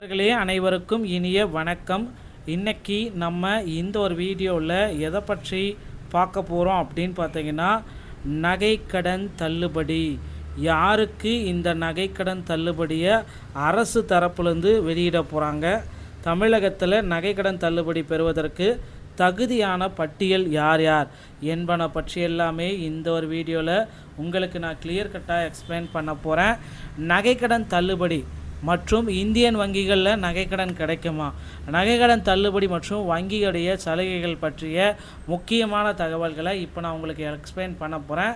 நண்பர்களே அனைவருக்கும் இனிய வணக்கம். இன்னைக்கு நம்ம இந்த ஒரு வீடியோவில் எதை பற்றி பார்க்க போகிறோம் அப்படின்னு பார்த்தீங்கன்னா, நகைக்கடன் தள்ளுபடி. யாருக்கு இந்த நகைக்கடன் தள்ளுபடியை அரசு தரப்புலேருந்து வெளியிட போகிறாங்க, தமிழகத்தில் நகைக்கடன் தள்ளுபடி பெறுவதற்கு தகுதியான பட்டியல் யார் யார் என்பன பற்றி எல்லாமே இந்த ஒரு வீடியோவில் உங்களுக்கு நான் கிளியர் கட்டாக எக்ஸ்பிளைன் பண்ண போகிறேன். நகைக்கடன் தள்ளுபடி மற்றும் இந்தியன் வங்கிகளில் நகைக்கடன் கிடைக்குமா, நகைக்கடன் தள்ளுபடி மற்றும் வங்கியுடைய சலுகைகள் பற்றிய முக்கியமான தகவல்களை இப்போ நான் உங்களுக்கு எக்ஸ்பிளைன் பண்ண போகிறேன்.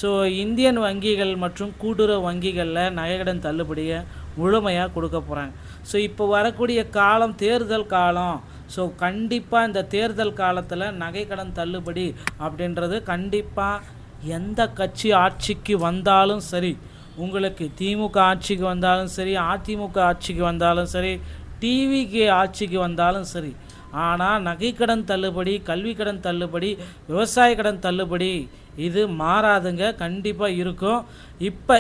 ஸோ இந்தியன் வங்கிகள் மற்றும் கூட்டுறவு வங்கிகளில் நகைக்கடன் தள்ளுபடியை முழுமையாக கொடுக்க போகிறாங்க. ஸோ இப்போ வரக்கூடிய காலம் தேர்தல் காலம். ஸோ கண்டிப்பாக இந்த தேர்தல் காலத்தில் நகைக்கடன் தள்ளுபடி அப்படின்றது கண்டிப்பாக எந்த கட்சி ஆட்சிக்கு வந்தாலும் சரி, உங்களுக்கு திமுக ஆட்சிக்கு வந்தாலும் சரி, அதிமுக ஆட்சிக்கு வந்தாலும் சரி, டிவிக்கு ஆட்சிக்கு வந்தாலும் சரி, ஆனால் நகைக்கடன் தள்ளுபடி, கல்வி கடன் தள்ளுபடி, விவசாய கடன் தள்ளுபடி இது மாறாதுங்க, கண்டிப்பாக இருக்கும். இப்போ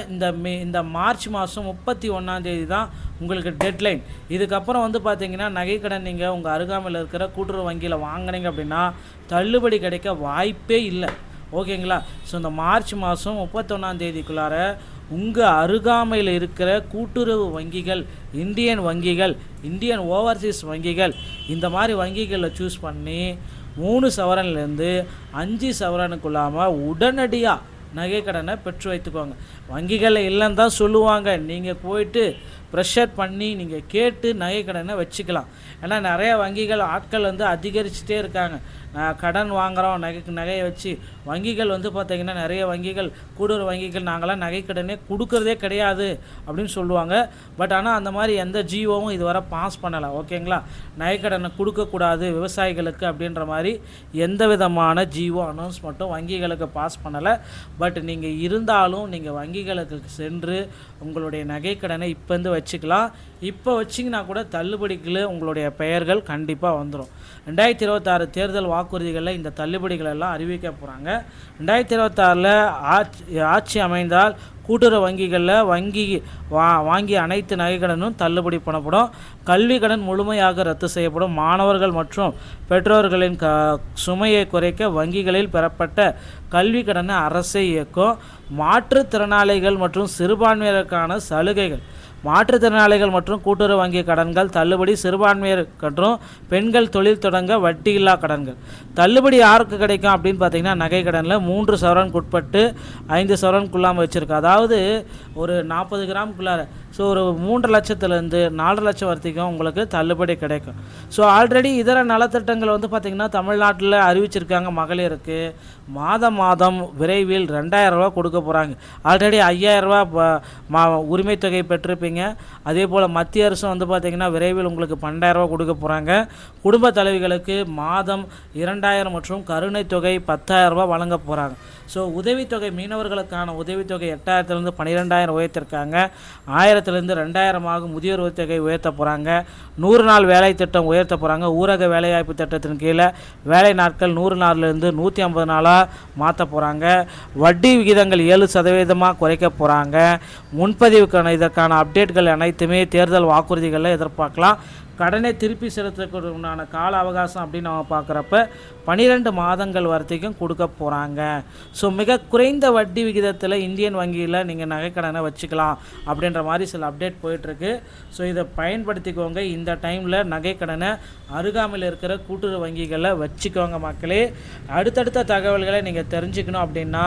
இந்த மார்ச் மாதம் 31 தான் உங்களுக்கு டெட்லைன். இதுக்கப்புறம் பார்த்திங்கன்னா நகைக்கடன் நீங்கள் உங்கள் அருகாமையில் இருக்கிற கூட்டுறவு வங்கியில் வாங்கினீங்க அப்படின்னா தள்ளுபடி கிடைக்க வாய்ப்பே இல்லை. ஓகேங்களா? ஸோ இந்த மார்ச் மாதம் 31 உங்கள் அருகாமையில் இருக்கிற கூட்டுறவு வங்கிகள், இந்தியன் வங்கிகள், இந்தியன் ஓவர்சீஸ் வங்கிகள், இந்த மாதிரி வங்கிகளில் சூஸ் பண்ணி 3 சவரன்லேருந்து 5 சவரனுக்குள்ளாமல் உடனடியாக நகைக்கடனை பெற்று வைத்துக்கோங்க. வங்கிகளில் இல்லைன்னு தான் சொல்லுவாங்க, நீங்கள் போயிட்டு ப்ரெஷர் பண்ணி நீங்கள் கேட்டு நகைக்கடனை வச்சுக்கலாம். ஏன்னா நிறைய வங்கிகள் ஆட்கள் அதிகரிச்சுட்டே இருக்காங்க. கடன் வாங்குகிறோம் நகையை வச்சு. வங்கிகள் பார்த்திங்கன்னா நிறைய வங்கிகள், கூட்டுறவு வங்கிகள் நாங்களாம் நகைக்கடனே கொடுக்கறதே கிடையாது அப்படின்னு சொல்லுவாங்க. பட் ஆனால் அந்த மாதிரி எந்த ஜிஓவும் இதுவரை பாஸ் பண்ணலை. ஓகேங்களா? நகைக்கடனை கொடுக்கக்கூடாது விவசாயிகளுக்கு அப்படின்ற மாதிரி எந்த விதமான ஜிஓ அனௌன்ஸ்மெண்ட்டும் வங்கிகளுக்கு பாஸ் பண்ணலை. பட் நீங்கள் இருந்தாலும் நீங்கள் வங்கிகளுக்கு சென்று உங்களுடைய நகைக்கடனை இப்போ வச்சுக்கலாம். இப்போ வச்சிங்கன்னா கூட தள்ளுபடிக்கு உங்களுடைய பெயர்கள் கண்டிப்பாக வந்துடும். 2026 தேர்தல் வாக்குறுதிகளில் இந்த தள்ளுபடிகள் எல்லாம் அறிவிக்க போகிறாங்க. 2026 ஆட்சி அமைந்தால் கூட்டுறவு வங்கிகளில் வாங்கிய அனைத்து நகைக்கடனும் தள்ளுபடி பண்ணப்படும். கல்வி கடன் முழுமையாக ரத்து செய்யப்படும். மாணவர்கள் மற்றும் பெற்றோர்களின் சுமையை குறைக்க வங்கிகளில் பெறப்பட்ட கல்வி கடனை அரசே இயக்கும். மாற்றுத்திறனாளிகள் மற்றும் சிறுபான்மையினருக்கான சலுகைகள். மாற்றுத்திறனாளிகள் மற்றும் கூட்டுறவு வங்கி கடன்கள் தள்ளுபடி. சிறுபான்மையர் மற்றும் பெண்கள் தொழில் தொடங்க வட்டியில்லா கடன்கள். தள்ளுபடி யாருக்கு கிடைக்கும் அப்படின்னு பார்த்தீங்கன்னா, நகை கடனில் 3 சவரனுக்கு உட்பட்டு 5 சவரனுக்குள்ளாமல் வச்சுருக்கு. அதாவது ஒரு 40 கிராமுக்குள்ளார. ஸோ ஒரு 3 லட்சத்துலேருந்து 4 லட்சம் வரைக்கும் உங்களுக்கு தள்ளுபடி கிடைக்கும். ஸோ ஆல்ரெடி இதர நலத்திட்டங்கள் பார்த்திங்கன்னா தமிழ்நாட்டில் அறிவிச்சிருக்காங்க. மகளிருக்கு மாதம் விரைவில் 2000 ரூபா கொடுக்க போகிறாங்க. ஆல்ரெடி 5000 ரூபா உரிமை தொகை பெற்றிருப்பீங்க. அதே போல் மத்திய அரசும் பார்த்திங்கன்னா விரைவில் உங்களுக்கு 12000 ரூபா கொடுக்க போகிறாங்க. குடும்ப தலைவிகளுக்கு மாதம் 2000 மற்றும் கருணை தொகை 10000 ரூபா வழங்க போகிறாங்க. ஸோ உதவித்தொகை, மீனவர்களுக்கான உதவித்தொகை 8000லேருந்து 12000 உயர்த்திருக்காங்க. 1000லேருந்து 2000 முதியோர் உதவித்தொகை உயர்த்த போகிறாங்க. 100 நாள் வேலை திட்டம் உயர்த்த போகிறாங்க. ஊரக வேலைவாய்ப்பு திட்டத்தின் கீழே வேலை நாட்கள் 100 நாள்லேருந்து 150 நாளாக மாற்ற போகிறாங்க. வட்டி விகிதங்கள் 7% குறைக்க போகிறாங்க. முன்பதிவுக்கான இதற்கான அப்டேட்கள் அனைத்துமே தேர்தல் வாக்குறுதிகளில் எதிர்பார்க்கலாம். கடனை திருப்பி செலுத்தக்கூடிய கால அவகாசம் அப்படின்னு நம்ம பார்க்குறப்ப 12 மாதங்கள் வரைக்கும் கொடுக்க போகிறாங்க. ஸோ மிக குறைந்த வட்டி விகிதத்தில் இந்தியன் வங்கியில் நீங்கள் நகைக்கடனை வச்சுக்கலாம் அப்படின்ற மாதிரி சில அப்டேட் போயிட்டுருக்கு. ஸோ இதை பயன்படுத்திக்கோங்க. இந்த டைமில் நகைக்கடனை அருகாமையில் இருக்கிற கூட்டுறவு வங்கிகளில் வச்சுக்கோங்க மக்களே. அடுத்தடுத்த தகவல்களை நீங்கள் தெரிஞ்சுக்கணும் அப்படின்னா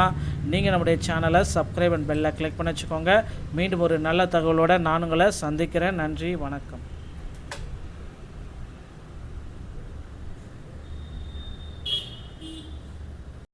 நீங்கள் நம்முடைய சேனலை சப்ஸ்கிரைப் அண்ட் பெல்லை கிளிக் பண்ணி வச்சுக்கோங்க. மீண்டும் ஒரு நல்ல தகவலோடு நான் உங்களை சந்திக்கிறேன். நன்றி, வணக்கம்.